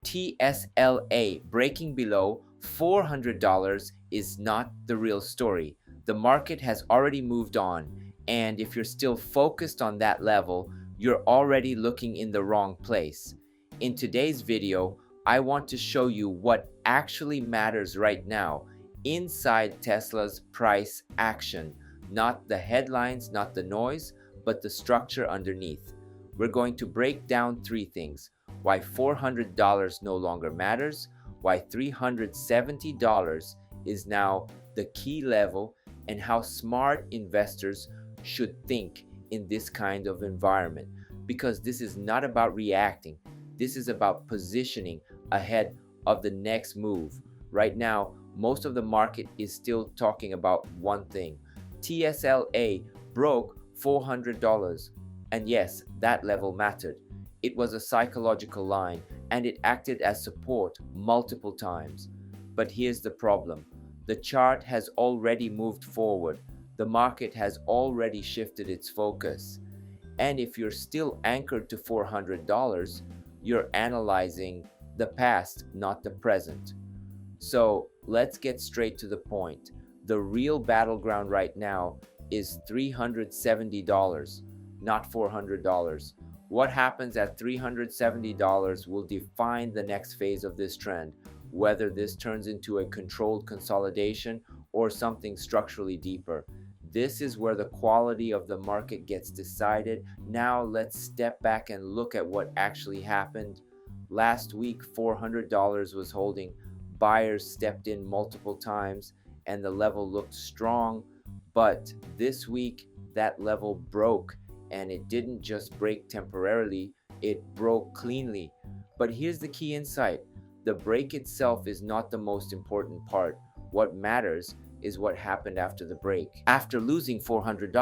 TSLA breaking below $400 is not the real story. The market has already moved on, and if you're still focused on that level, you're already looking in the wrong place. In today's video, I want to show you what actually matters right now inside Tesla's price action, not the headlines, not the noise, but the structure underneath. We're going to break down three things: why $400 no longer matters, why $370 is now the key level, and how smart investors should think in this kind of environment. Because this is not about reacting, this is about positioning ahead of the next move. Right now, most of the market is still talking about one thing: TSLA broke $400. And yes, that level mattered. It was a psychological line, and it acted as support multiple times. But here's the problem: the chart has already moved forward. The market has already shifted its focus. And if you're still anchored to $400, you're analyzing the past, not the present. So let's get straight to the point. The real battleground right now is $370, not $400. What happens at $370 will define the next phase of this trend, whether this turns into a controlled consolidation or something structurally deeper. This is where the quality of the market gets decided. Now let's step back and look at what actually happened. Last week, $400 was holding. Buyers stepped in multiple times and the level looked strong. But this week, that level broke, and it didn't just break temporarily, it broke cleanly. But here's the key insight: the break itself is not the most important part. What matters is what happened after the break. After losing $400,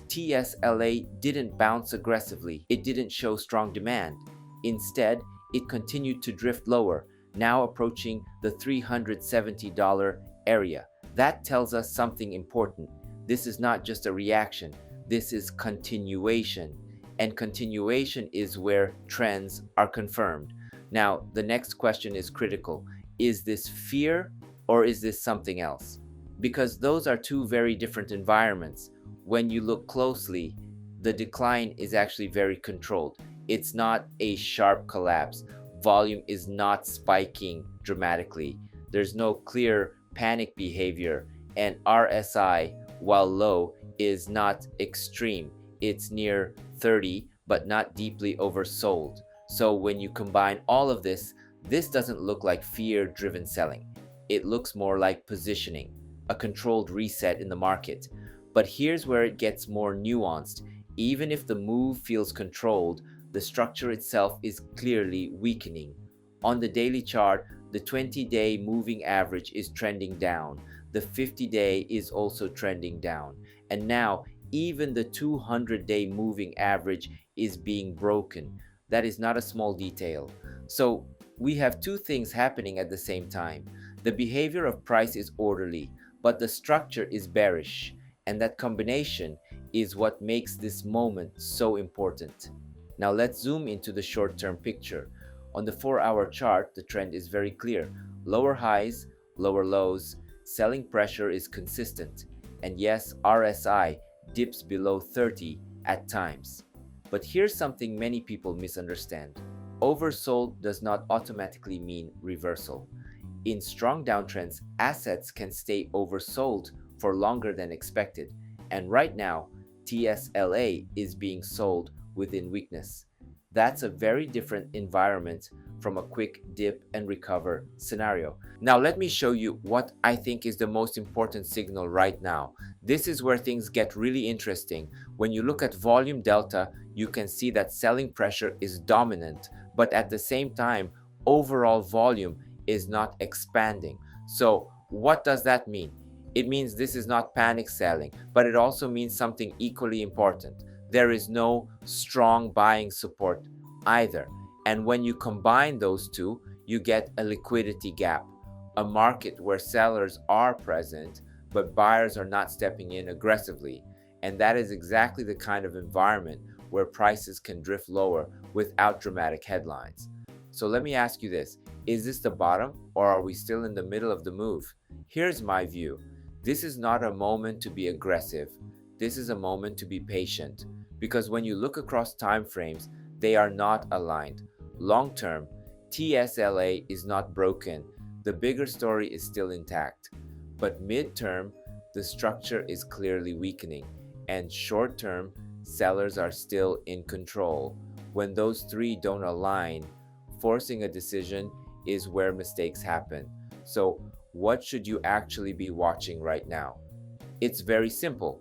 TSLA didn't bounce aggressively. It didn't show strong demand. Instead, it continued to drift lower, now approaching the $370 area. That tells us something important. This is not just a reaction. This is continuation. And continuation is where trends are confirmed. Now, the next question is critical. Is this fear or is this something else? Because those are two very different environments. When you look closely, the decline is actually very controlled. It's not a sharp collapse. Volume is not spiking dramatically. There's no clear panic behavior, and RSI, while low, is not extreme. It's near 30, but not deeply oversold. So when you combine all of this, this doesn't look like fear-driven selling. It looks more like positioning, a controlled reset in the market. But here's where it gets more nuanced. Even if the move feels controlled, the structure itself is clearly weakening. On the daily chart, the 20-day moving average is trending down. The 50-day is also trending down. And now, even the 200-day moving average is being broken. That is not a small detail. So, we have two things happening at the same time. The behavior of price is orderly, but the structure is bearish. And that combination is what makes this moment so important. Now let's zoom into the short-term picture. On the 4-hour chart, the trend is very clear. Lower highs, lower lows, selling pressure is consistent. And yes, RSI dips below 30 at times. But here's something many people misunderstand. Oversold does not automatically mean reversal. In strong downtrends, assets can stay oversold for longer than expected. And right now, TSLA is being sold within weakness. That's a very different environment from a quick dip and recover scenario. Now let me show you what I think is the most important signal right now. This is where things get really interesting. When you look at volume delta, you can see that selling pressure is dominant, but at the same time, overall volume is not expanding. So what does that mean? It means this is not panic selling, but it also means something equally important. There is no strong buying support either. And when you combine those two, you get a liquidity gap, a market where sellers are present, but buyers are not stepping in aggressively. And that is exactly the kind of environment where prices can drift lower without dramatic headlines. So let me ask you this. Is this the bottom, or are we still in the middle of the move? Here's my view. This is not a moment to be aggressive. This is a moment to be patient. Because when you look across time frames, they are not aligned. Long term, TSLA is not broken. The bigger story is still intact. But mid-term, the structure is clearly weakening. And short-term, sellers are still in control. When those three don't align, forcing a decision is where mistakes happen. So, what should you actually be watching right now? It's very simple.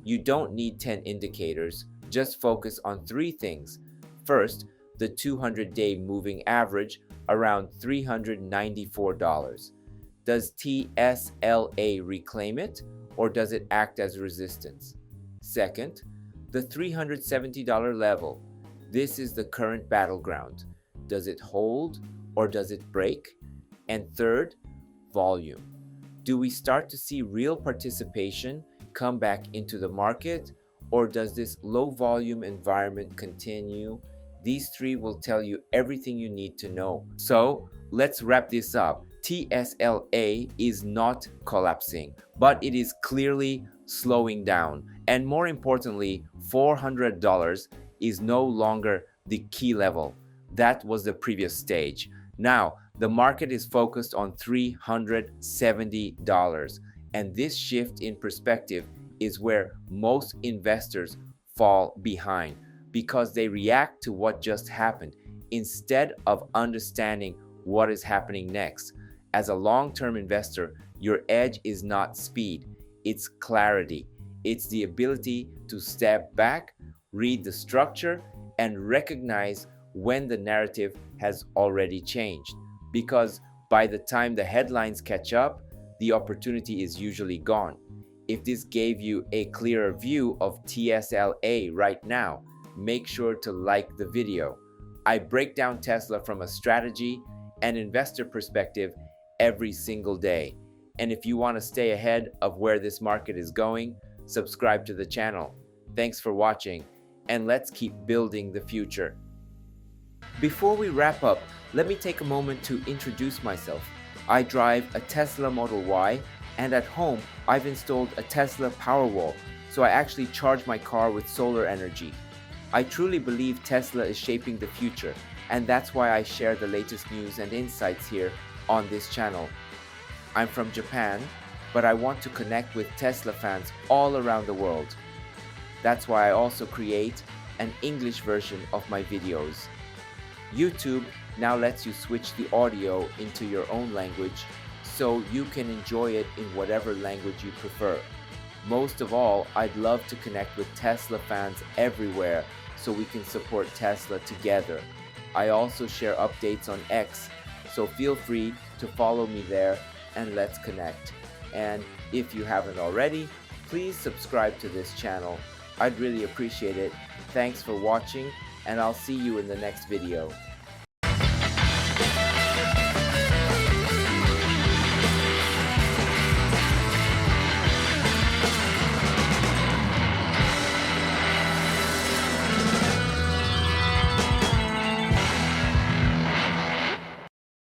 You don't need 10 indicators, just focus on 3 things. First, the 200-day moving average around $394. Does TSLA reclaim it, or does it act as resistance? Second, the $370 level. This is the current battleground. Does it hold, or does it break? And third, volume. Do we start to see real participation come back into the market, or does this low volume environment continue? These 3 will tell you everything you need to know. So let's wrap this up. TSLA is not collapsing, but it is clearly slowing down. And more importantly, $400 is no longer the key level. That was the previous stage. Now, the market is focused on $370, and this shift in perspective is where most investors fall behind because they react to what just happened instead of understanding what is happening next. As a long-term investor, your edge is not speed, it's clarity. It's the ability to step back, read the structure, and recognize when the narrative has already changed. Because by the time the headlines catch up, the opportunity is usually gone. If this gave you a clearer view of TSLA right now, make sure to like the video. I break down Tesla from a strategy and investor perspective every single day. And if you want to stay ahead of where this market is going, subscribe to the channel. Thanks for watching, and let's keep building the future. Before we wrap up, let me take a moment to introduce myself. I drive a Tesla Model Y, and at home, I've installed a Tesla Powerwall, so I actually charge my car with solar energy. I truly believe Tesla is shaping the future, and that's why I share the latest news and insights here on this channel. I'm from Japan, but I want to connect with Tesla fans all around the world. That's why I also create an English version of my videos. YouTube now lets you switch the audio into your own language, so you can enjoy it in whatever language you prefer. Most of all, I'd love to connect with Tesla fans everywhere so we can support Tesla together. I also share updates on X, so feel free to follow me there and let's connect. And if you haven't already, please subscribe to this channel. I'd really appreciate it. Thanks for watching, and I'll see you in the next video.